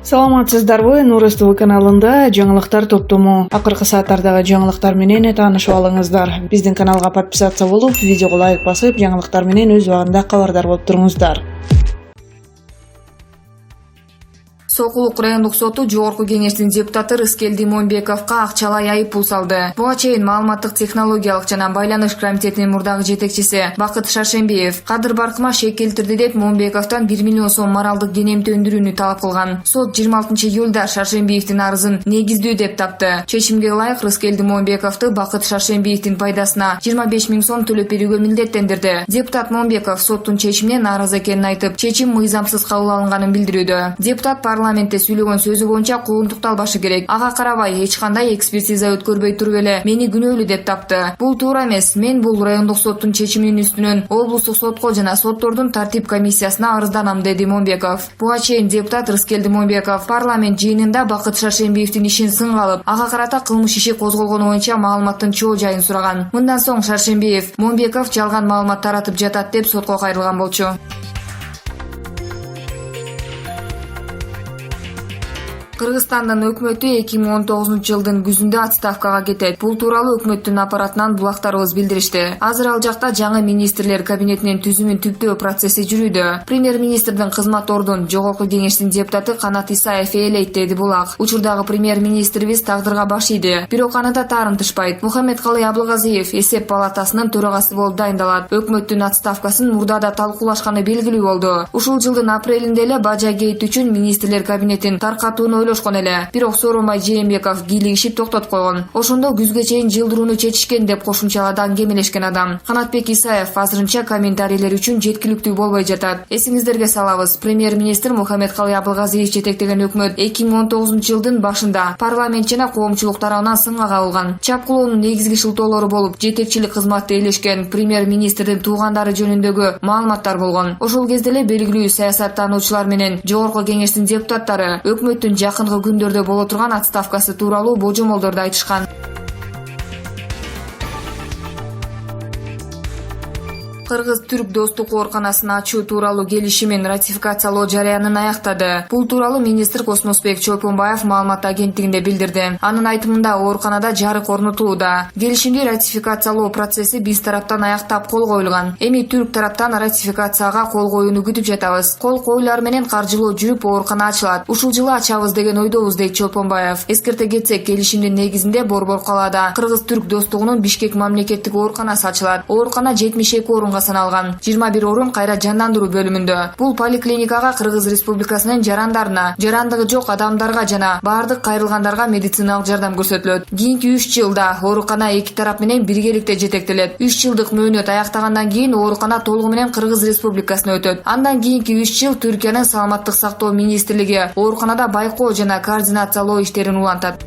Саламатсыздарбы? Нурус ТВ каналында жаңылыктар топтому. Акыркы сааттардагы жаңылыктар менен таанышып алыңыздар. Биздин каналга подписация болуп, видеого лайк басып, жаңылыктар менен өз убагында кабардар болуп туруңуздар. Сокулук райондук соту Жогорку кеңештин депутаты Рыскелди Момбековго акчалай айып пул салды. Буга чейин маалыматтык технологиялык жана байланыш комитетинин мурдагы жетекчиси Бакыт Шаршембиев кадыр баркыма шек келтирди деп Момбековдон 1 миллион сом моралдык денемти өндүрүүнү талап кылган. Сот 26 июлда Шаршембиевдин арызын негиздүү деп тапты. Чечимге ылайык Рыскелди Момбековду Бакыт Шаршембиевдин пайдасына 25 000 сом төлөп берүүгө милдеттендирди. Депутат Момбеков соттун чечимине нааразы экенин айтып, чечим мыйзамсыз кабыл алынганын билдирүүдө. Депутат парламентте сүйлөгөн сөзү боюнча куугунтукталбашы керек. Ага карабай эч кандай экспертиза өткөрбөй туруп эле мени күнөөлүү деп тапты. Бул туура эмес. Мен бул райондук соттун чечиминин үстүнөн облустук сотко жана соттордун тартип комиссиясына арызданам, деди Момбеков. Буга чейин депутат Рыскелди Момбеков парламент жыйынында Бакыт Шаршембиевдин ишин сынга алып, ага карата кылмыш иши козголгону боюнча маалыматтын чоо жайын сураган. Мындан соң Шаршембиев Момбеков жалган маалымат таратып жатат деп сотко кайрылган болчу. Кыргызстандын өкмөтү 2019 жылдын күзүндө отставкага кетет. Бул тууралуу өкмөттүн аппаратынан булактарыбыз билдиришти. Азыр ал жакта жаңы министрлер кабинетинин түзүмүн түптөө процесси жүрүүдө. Премьер-министрдин кызмат ордун Жогорку кеңештин депутаты Канат Исаев ээлейт, деди Булак. Учурдагы премьер-министрибиз тагдырга баш ийди. Бирок аны да таарынтышпайт. Мухаммедкалый Абылгазиев эсеп палатасынын төрагасы болуп дайындалат. Өкмөттүн отставкасын мурдада талкуулашканы белгилүү болду. Ушул жылдын апрелинде эле бажа гейт үчүн министрлер кабинетин таркатууну ойлошкон эле. Бирок Сооронбай Жээнбеков кийлигишип токтотуп койгон. Ошондо күзгө чейин жылдырууну чечишкен деп кошумчалады аңгемелешкен адам. Канатбек Исаев азырынча комментарийлер үчүн жеткиликтүү болбой жатат. Эсиңиздерге салабыз, премьер-министр Мухаммедкалый Абылгазиев жетектеген өкмөт 2019 жылдын башында парламент жана коомчулук тарабынан сынга кабылган. Чапкылоонун негизги шылтоолору болуп, жетекчилик кызматты ээлешкен премьер-министрдин туугандары жөнүндөгү маалыматтар болгон. Ошол кезде эле белгилүү саясаттануучулар менен Жогорку кеңештин депутаттары өкмөттүн жакынкы күндөрдө боло турган отставкасы тууралуу божомолдорду айтышкан. Кыргыз-түрк достук ооруканасын ачуу тууралуу келишимин ратификациялоо жарыянын аяктады. Бул тууралуу министр Космосбек Чолпонбаев маалымат агенттигинде билдирди. Анын айтымында ооруканада жарык орнотулууда. Келишимди ратификациялоо процесси биз тараптан аяктап кол коюлган. Эми түрк тараптан ратификацияга кол коюуну күтүп жатабыз. Кол коюулар менен каржылоо жүрүп оорукана ачылат. Ушул жылы ачабыз деген ойдобуз, дейт Чолпонбаев. Эскерте кетсек, келишимдин негизинде Борбор калаада Кыргыз-түрк достугунун Бишкек мамлекеттик ооруканасы ачылат. Оорукана 72 орунга саналган. 21 орун кайра жандандыруу бөлүмүндө. Бул поликлиникага Кыргыз Республикасынын жарандарына, жарандыгы жок адамдарга жана бардык кайрылгандарга медициналык жардам көрсөтүлөт. Кийинки 3 жылда оорукана эки тарап менен биргеликте жетектелет. 3 жылдык мөөнөт аяктагандан кийин оорукана толугу менен Кыргыз Республикасына өтөт. Андан кийинки 3 жыл Түркиянын саламаттык сактоо министрлиги ооруканада байкоо жана координациялоо иштерин улантат.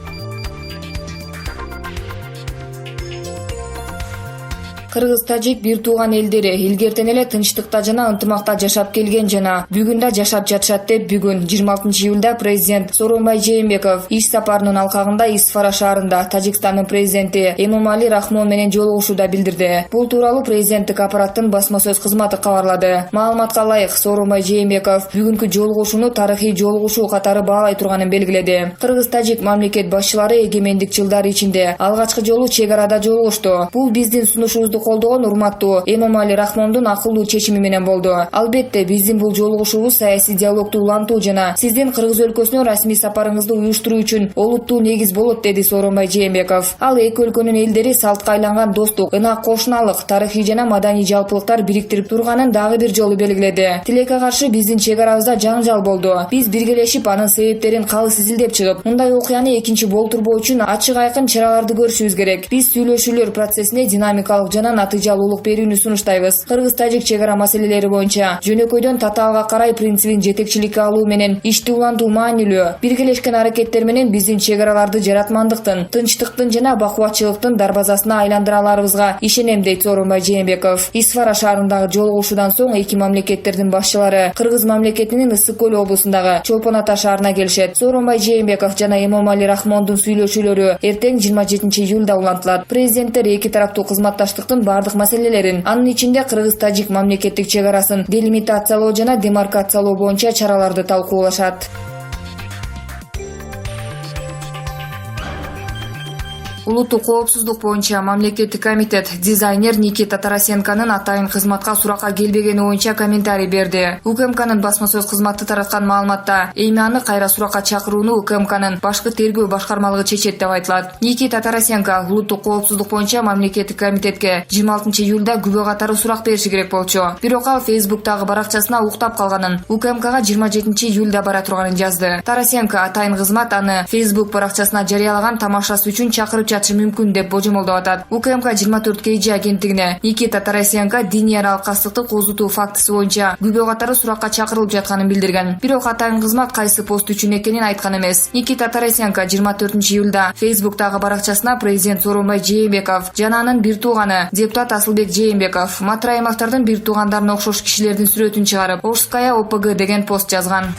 Кыргыз-тажик бир тууган элдери илгертен эле тынчтыкта жана ынтымакта жашап келген жана бүгүн да жашап жатышат деп бүгүн 26 июлда президент Сооронбай Жээнбеков иш сапарынын алкагында Исфара шаарында Тажикстандын президенти Эмомали Рахмон менен жолугушууда билдирди. Бул тууралуу президенттик аппараттын басма сөз кызматы кабарлады. Маалыматка ылайык, Сооронбай Жээнбеков бүгүнкү жолугушууну тарыхый жолугушуу катары баалай турганын белгиледи. Кыргыз-тажик мамлекет башчылары эгемендик жылдары ичинде алгачкы жолу чек арада жолугушту. Бул биздин сунушубузду колдогон урматтуу Эмомали Рахмондун акылдуу чечими менен болду. Албетте, биздин бул жолугушуубуз саясий диалогду улантуу жана сиздин Кыргыз өлкөсүнө расмий сапарыңызды уюштуруу үчүн олуттуу негиз болот, деди Сооронбай Жээнбеков. Ал эки өлкөнүн элдери салтка айланган достук, ынак кошуналык, тарыхый жана маданий жалпылыктар бириктирип турганын дагы бир жолу белгиледи. Тилекке каршы биздин чек арабызда жаңжал болду. Биз биргелешип анын себептерин калыс изилдеп чыгып, мындай окуяны экинчи болтурбоо үчүн ачык айкын чараларды көрүшүбүз керек. Биз сүйлөшүүлөр процессине динамикалык жана натыйжалуулук берүүнү сунуштайбыз. Кыргыз-тажик чек ара маселелери боюнча жөнөкөйдөн татаалга карай принцибин жетекчиликке алуу менен ишти улантуу маанилүү. Биргелешкен аракеттер менен биздин чек араларды жаратмандыктын, тынчтыктын жана бакубатчылыктын дарбазасына айландыра аларыбызга ишенем, дейт Сооронбай Жээнбеков. Исфара шаарындагы жолугушуудан соң эки мамлекеттердин башчылары Кыргыз мамлекетинин Ысык көл облусундагы Чолпон Ата шаарына келишет. Сооронбай Жээнбеков жана Эмомали Рахмондун сүйлөшүүлөрү эртең 27 июлда улантылат. Президенттер эки тараптуу кызматташтыктын бардык маселелерин, анын ичинде Кыргыз-тажик мамлекеттик чек арасын делимитациялоо жана демаркациялоо боюнча чараларды талкуулашат. Улуттук коопсуздук боюнча мамлекеттик комитет дизайнер Никита Тарасенконун атайын кызматка суракка келбегени боюнча комментарий берди. УКМКнын басма сөз кызматы тараткан маалыматта эми аны кайра суракка чакырууну УКМКнын башкы тергөө башкармалыгы чечет деп айтылат. Никита Тарасенко улуттук коопсуздук боюнча мамлекеттик комитетке 26 июлда күбө катары сурак бериши керек болчу. Бирок ал Фейсбуктагы баракчасына уктап калганын, УКМКга 27 июлда бара турганын жазды. Тарасенко атайын кызмат аны Фейсбук баракчасына жарыялаган тамашасы үчүн чакырып жатышы мүмкүн деп божомолдоп атат. УКМК 24 KG агенттигине Никита Тарасенко диний аралыкчылыкты козутуу фактысы боюнча күбө катары суракка чакырылып жатканын билдирген. Бирок атайын кызмат кайсы пост үчүн экенин айткан эмес. Никита Тарасенко 24 июлда Фейсбуктагы баракчасына президент Сооронбай Жээнбеков жана анын бир тууганы депутат Асылбек Жээнбеков, Матраимовдордун бир туугандарына окшош кишилердин сүрөтүн чыгарып, Орская ОПГ деген пост жазган.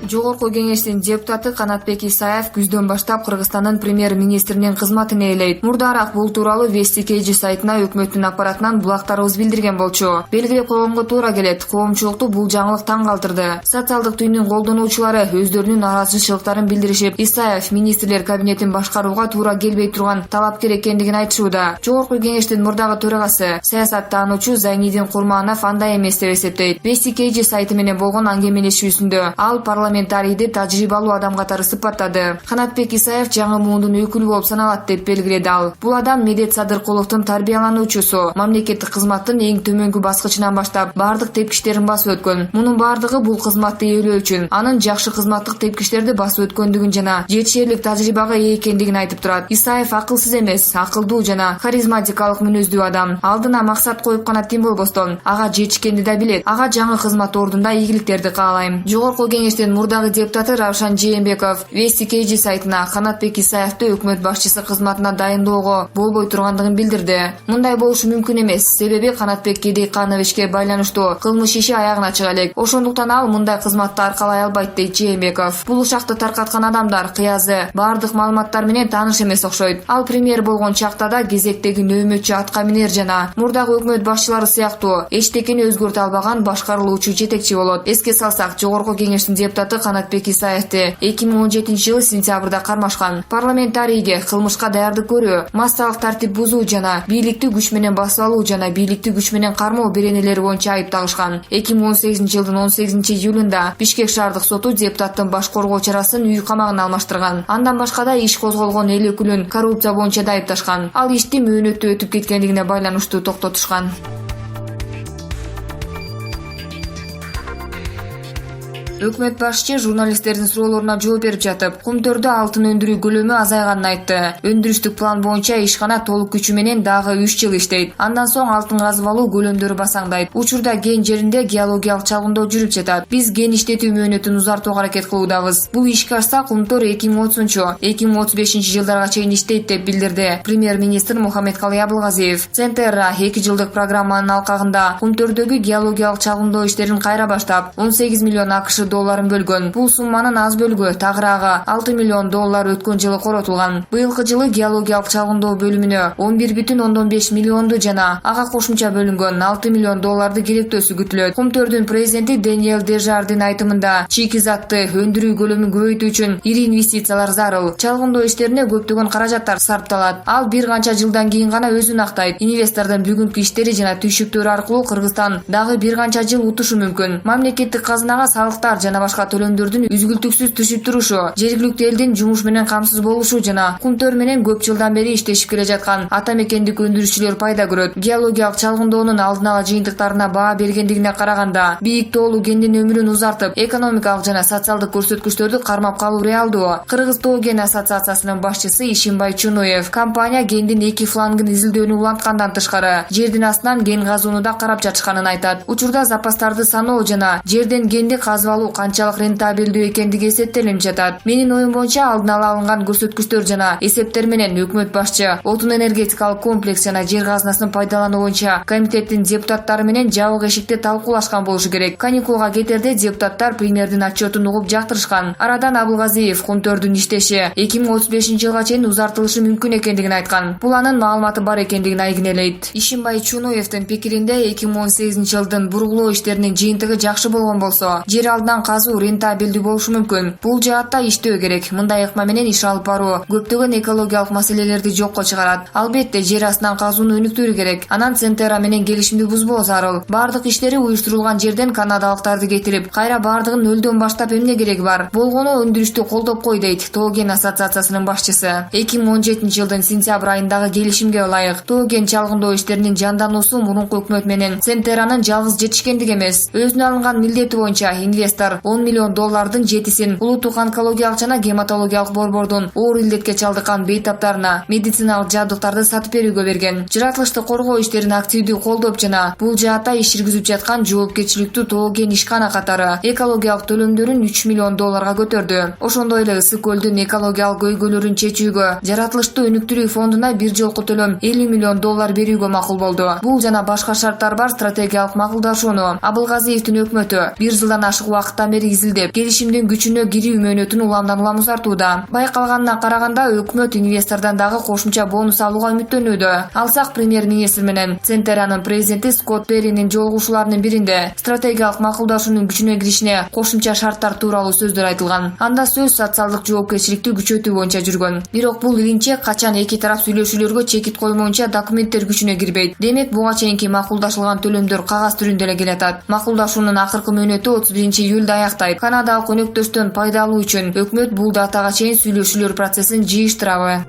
Жогорку кеңештин депутаты Канатбек Исаев күздөн баштап Кыргызстандын премьер-министринин кызматын ээлейт. Мурдараак бул тууралуу Вести KG сайтына өкмөттүн аппаратынан булактарыбыз билдирген болчу. Белгилеп койгонго туура келет. Коомчулукту бул жаңылык таң калтырды. Социалдык түйүнүн колдонуучулары өздөрүнүн нараазычылыктарын билдиришип, Исаев министрлер кабинетин башкарууга туура келбей турган талапкер экендигин айтышууда. Жогорку кеңештин мурдагы төрагасы, саясаттануучу Зайнидин Курманов андай эмес деп эсептейт. Вести KG сайты менен болгон аңгемелешүүсүндө ал парламентарийди тажрыйбалуу адам катары сыпаттады. Канатбек Исаев жаңы муундун өкүлү болуп саналат деп белгиледи ал. Бул адам Медет Садыркуловдун тарбиялануучусу, мамлекеттик кызматтын эң төмөнкү баскычынан баштап бардык тепкичтерин басып өткөн. Мунун бардыгы бул кызматты ээлөө үчүн анын жакшы кызматтык тепкичтерди басып өткөндүгүн жана жетишерлик тажрыйбага ээ экендигин айтып турат. Исаев акылсыз эмес, акылдуу жана харизматикалык мүнөздүү адам. Алдына максат коюп гана тим болбостон, ага жетишкенди да билет. Ага жаңы кызмат ордунда ийгиликтерди каалайм. Жогорку кеңештин мурдагы депутаты Равшан Жээнбеков Вести KG сайтына Канатбек Исаевди өкмөт башчысы кызматына дайындоого болбой тургандыгын билдирди. Мындай болушу мүмкүн эмес, себеби Канатбек Кедейкановичке байланыштуу кылмыш иши аягына чыга элек. Ошондуктан ал мындай кызматты аркалай албайт дейт Жээнбеков. Бул ушакты таркаткан адамдар кыязы бардык маалыматтар менен тааныш эмес окшойт. Ал премьер болгон чакта да кезектеги нөөмөтчү атка минер жана мурдагы өкмөт башчылары сыяктуу эчтекени өзгөртө албаган башкарылуучу жетекчи болот. Эске салсак, жогорку кеңештин депутаты Канатбек Исаевди 2017 жылы сентябрда кармашкан. Парламентарийге кылмышка даярдык көрүү, массалык тартип бузуу жана бийликти күч менен басып алуу жана бийликти күч менен кармоо беренелери боюнча айып тагышкан. 2018 жылдын 18 июлунда Бишкек шаардык соту депутаттын баш коргоо чарасын үй камагына алмаштырган. Андан башка да иш козголгон эл өкүлүн коррупция боюнча да айыпташкан. Ал ишти мөөнөттүү өтүп кеткендигине байланыштуу токтотушкан. Өкмөт башчы журналисттердин суроолоруна жооп берип жатып, Кумтөрдө алтын өндүрүү көлөмү азайганын айтты. Өндүрүштүк план боюнча ишкана толук күчү менен дагы 3 жыл иштейт. Андан соң алтын казып алуу көлөмдөрү басаңдайт. Учурда ген жеринде геологиялык чалгындоо жүрүп жатат. Биз ген иштетүү мөөнөтүн узартууга аракет кылуудабыз. Бул ишке ашса Кумтөр 2030-2035 жылдарга чейин иштейт деп билдирди премьер-министр Мухаммедкалый Абылгазиев. Центерра 2 жылдык программанын алкагында Кумтөрдөгү геологиялык чалгындоо иштерин кайра баштап, 18 миллион АКШ долларын бөлгөн. Бул сумманын аз бөлүгү тагыраагы 6 миллион доллар өткөн жылы коротулган. Быйылкы жылы геологиялык чалгындоо бөлүмүнө 11,5 миллионду жана ага кошумча бөлүнгөн 6 миллион долларды керектөөсү күтүлөт. Кумтөрдүн президенти Даниэль Дежардин айтымында чийкизатты өндүрүү көлөмүн көбөйтүү үчүн ири инвестициялар зарыл. Чалгындоо иштерине көптөгөн каражаттар сарпталат. Ал бир канча жылдан кийин гана өзүн актайт. Инвестордун бүгүнкү иштери жана түйшүктөрү аркылуу Кыргызстан дагы бир канча жыл утушу мүмкүн. Мамлекеттик казынага салыктар жана башка төлөмдөрдүн үзгүлтүксүз түшүп турушу, жергиликтүү элдин жумуш менен камсыз болушу жана Кумтөр менен көп жылдан бери иштешип келе жаткан ата мекендик өндүрүүчүлөр пайда көрөт. Геологиялык чалгындоонун алдын ала жыйынтыктарына баа бергендигине караганда, бийик тоолуу кендин өмүрүн узартып, экономикалык жана социалдык көрсөткүчтөрдү кармап калуу реалдуу. Кыргыз тоо кен ассоциациясынын башчысы Ишимбай Чунуев компания кендин эки флангын изилдөөнү уланткандан тышкары, жердин астынан кен казууну да карап жатышканын айтат. Учурда запастарды саноо жана жерден кенди казып алуу канчалык рентабелдүү экендиги эсептелип жатат. Менин оюм боюнча алдын ала алынган көрсөткүчтөр жана эсептер менен өкмөт башчы отун энергетикалык комплекс жана жер казынасын пайдалануу боюнча комитеттин депутаттары менен жабык эшикте талкуулашкан болушу керек. Каникулга кетерде депутаттар премьердин отчетун угуп жактырышкан. Арадан Абылгазиев Кумтөрдүн иштеши 2035 жылга чейин узартылышы мүмкүн экендигин айткан. Бул анын маалыматы бар экендигин айгинелейт. Ишимбай Чунуевдин пикиринде 2018 жылдын бургулоо иштеринин жыйынтыгы жакшы болгон болсо, жер алдын жардан казуу рентабелдүү болушу мүмкүн. Бул жаатта иштөө керек. Мындай ыкма менен иш алып баруу көптөгөн экологиялык маселелерди жокко чыгарат. Албетте жер астынан казууну өнүктүрүү керек. Анан Центера менен келишимди бузбоо зарыл. Бардык иштери уюштурулган жерден канадалыктарды кетирип, кайра бардыгын нөлдөн баштап эмне кереги бар? Болгону өндүрүштү колдоп кой дейт Тоо-Кен ассоциациясынын башчысы. 2017 жылдын сентябрь айындагы келишимге ылайык Тоо-Кен чалгындоо иштеринин жандануусу мурунку өкмөт менен Центеранын жалгыз жетишкендиги эмес. Өзүнө алынган милдети боюнча инвестор $10 миллион 7,7 улуттук онкологиялык жана гематологиялык борбордун оор илдетке чалдыккан бейтаптарына медициналык жабдыктарды сатып берүүгө берген. Жаратылышты коргоо иштерин активдүү колдоп жана бул жаатта иш жүргүзүп жаткан жоопкерчиликтүү Тоо-Кен ишкана катары экологиялык төлөмдөрүн $3 миллион көтөрдү. Ошондой эле Ысык көлдүн экологиялык көйгөйлөрүн чечүүгө жаратылышты өнүктүрүү фондуна бир жолку төлөм $50 миллион берүүгө макул болду. Бул жана башка шарттар бар стратегиялык макулдашууну Абылгазиевдин өкмөтү 1 жылдан ашык убакыттан бери изилдеп, келишимдин күчүнө кирүү мөөнөтүн уламдан узартууда. Байкалганына караганда өкмөт инвестордон дагы кошумча бонус алууга үмүттөнүүдө. Алсак премьер-министр менен Центеранын президенти Скотт Перринин жолугушууларынын биринде стратегиялык макулдашуунун күчүнө киришине кошумча шарттар тууралуу сөздөр айтылган. Анда сөз социалдык жоопкерчиликти күчөтүү боюнча жүргөн. Бирок бул илинчек качан эки тарап сүйлөшүүлөргө чекит коймоюнча документтер күчүнө кирбейт. Демек буга чейинки макулдашылган төлөмдөр кагаз түрүндө эле келатат. Макулдашуунун акыркы мөөнөтү 31 июлда аяктайт. Канадалык өнөктөштөн пайда алуу үчүн өкмөт бул датага чейин сүйлөшүүлөр процессин жыйыштырабы?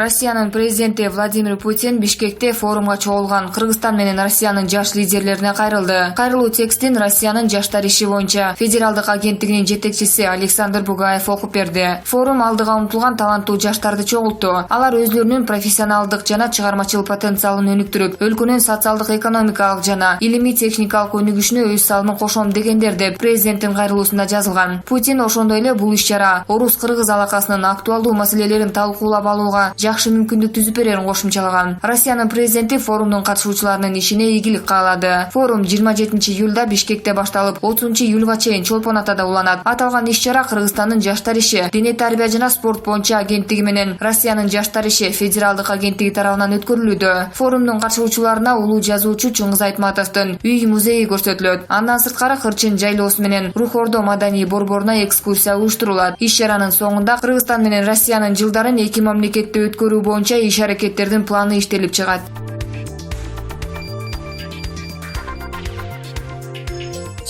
Россиянын президенти Владимир Путин Бишкекте форумга чогулган Кыргызстан менен Россиянын жаш лидерлерине кайрылды. Кайрылуу текстин Россиянын жаштар иши боюнча федералдык агенттигинин жетекчиси Александр Бугаев окуп берди. Форум алдыга умтулган таланттуу жаштарды чогултту. Алар өзлөрүнүн профессионалдык жана чыгармачыл потенциалын өнүктүрүп, өлкөнүн социалдык экономикалык жана илимий техникалык өнүгүшүнө өз салымын кошом дегендер деп президенттин кайрылуусунда жазылган. Путин ошондой эле бул иш-чара орус-кыргыз алакасынын актуалдуу маселелерин талкуулап алууга жакшы мүмкүндүк түзүп берерин кошумчалаган. Россиянын президенти форумдун катышуучуларынын ишине ийгилик каалады. Форум 27 июлда Бишкекте башталып, 30 июлга чейин Чолпон Атада уланат. Аталган иш-чара Кыргызстандын жаштар иши, дене тарбия жана спорт боюнча агенттиги менен Россиянын жаштар иши федералдык агенттиги тарабынан өткөрүлүүдө. Форумдун катышуучуларына улуу жазуучу Чыңгыз Айтматовдун үй музейи көрсөтүлөт. Андан сырткары Кырчын жайлоосу менен Рух Ордо маданий борборуна экскурсия уюштурулат. Иш-чаранын соңунда Кыргызстан менен Россиянын жылдарын эки мамлекетте өткөрүү боюнча иш-аракеттердин планы иштелип чыгат.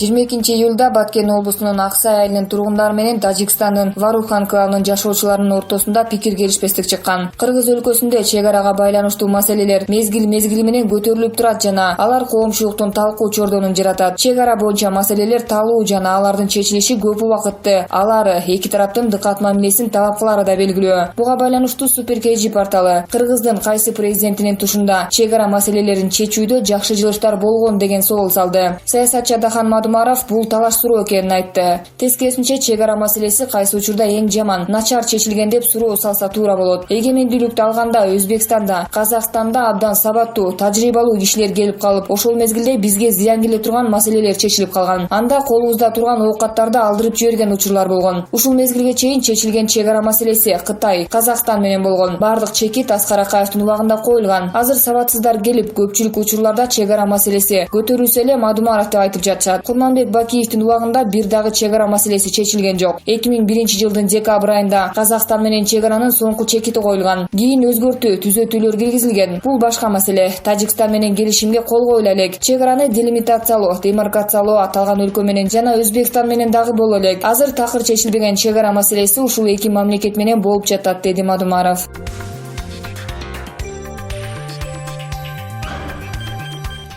22 июлда Баткен облусунун Аксай айылынын тургундары менен Тажикстандын Варух анклавынын жашоочуларынын ортосунда пикир келишпестик чыккан. Кыргыз өлкөсүндө чек арага байланыштуу маселелер мезгил менен көтөрүлүп турат жана алар коомчулуктун талкуу чордонун жаратат. Чек ара боюнча маселелер талуу жана алардын чечилиши көп убакытты алары эки тараптын дыкат мамилесин талап кылары да белгилүү. Буга байланыштуу Супер KG порталы Кыргыздын кайсы президентинин тушунда чек ара маселелерин чечүүдө жакшы жылыштар болгон деген соол салды. Саясатчы Адахан Мадумаров бул талаш суроо экенин айтты. Тескерисинче чек ара маселеси кайсы учурда эң жаман, начар чечилген деп суроо салса туура болот. Эгемендүүлүктү алганда Өзбекстанда, Казакстанда абдан сабаттуу, тажрыйбалуу кишилер келип калып, ошол мезгилде бизге зыян келе турган маселелер чечилип калган. Анда колубузда турган оокаттарды алдырып жиберген учурлар болгон. Ушул мезгилге чейин чечилген чек ара маселеси Кытай, Казакстан менен болгон. Бардык чекит Аскар Акаевдин убагында коюлган. Азыр сабатсыздар келип, көпчүлүк учурларда чек ара маселеси көтөрүлсө эле Мадумаров деп айтып жатышат. Курманбек Бакиевдин убагында бир дагы чек ара маселеси чечилген жок. 2001 жылдын декабрь айында Казакстан менен чек аранын соңку чекити коюлган. Кийин өзгөртүү, түзөтүүлөр киргизилген. Бул башка маселе. Тажикстан менен келишимге кол коюла элек. Чек араны делимитациялоо, демаркациялоо аталган өлкө менен жана Өзбекстан менен дагы боло элек. Азыр такыр чечилбеген чек ара маселеси ушул эки мамлекет менен болуп жатат, деди Мадумаров.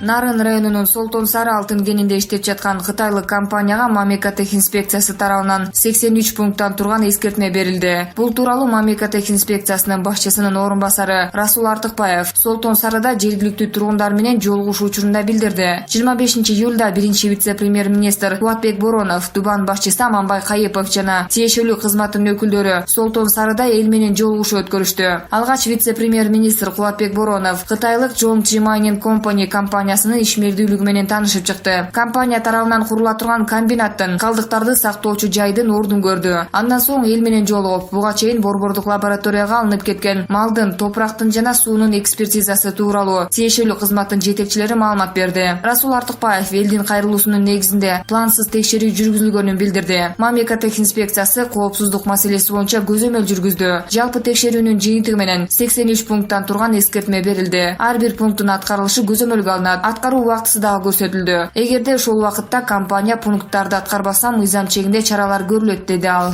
Нарын районунун Солтон Сары алтын кенинде иштеп жаткан кытайлык компанияга Мамлекеттик инспекциясы тарабынан 83 пункттан турган эскертме берилди. Бул тууралуу Мамлекеттик инспекциясынын башчысынын орун басары Расул Артыкбаев Солтон Сарыда жергиликтүү тургундар менен жолугушуу учурунда билдирди. 25 июлда биринчи вице-премьер-министр Кубатбек Боронов, Дубан башчысы Аманбай Кайыпов жана тиешелүү кызматтын өкүлдөрү Солтон Сарыда эл менен жолугушуу өткөрүштү. Алгач вице-премьер-министр Кубатбек Боронов кытайлык John G. Mining Company компания компаниясынын ишмердүүлүгү менен таанышып чыкты. Компания тарабынан курула турган комбинаттын калдыктарды сактоочу жайдын ордун көрдү. Андан соң эл менен жолугуп, буга чейин борбордук лабораторияга алынып кеткен малдын, топурактын жана суунун экспертизасы тууралуу тиешелүү кызматтын жетекчилери маалымат берди. Расул Артыкбаев элдин кайрылуусунун негизинде плансыз текшерүү жүргүзүлгөнүн билдирди. Мамлекеттик инспекциясы коопсуздук маселеси боюнча көзөмөл жүргүздү. Жалпы текшерүүнүн жыйынтыгы менен 83 пункттан турган эскертме берилди. Ар бир пункттун аткарылышы көзөмөлгө алынат. Аткаруу убактысы дагы көрсөтүлдү. Эгерде ошол убакытта компания пункттарды аткарбаса, мыйзам чегинде чаралар көрүлөт, деди ал.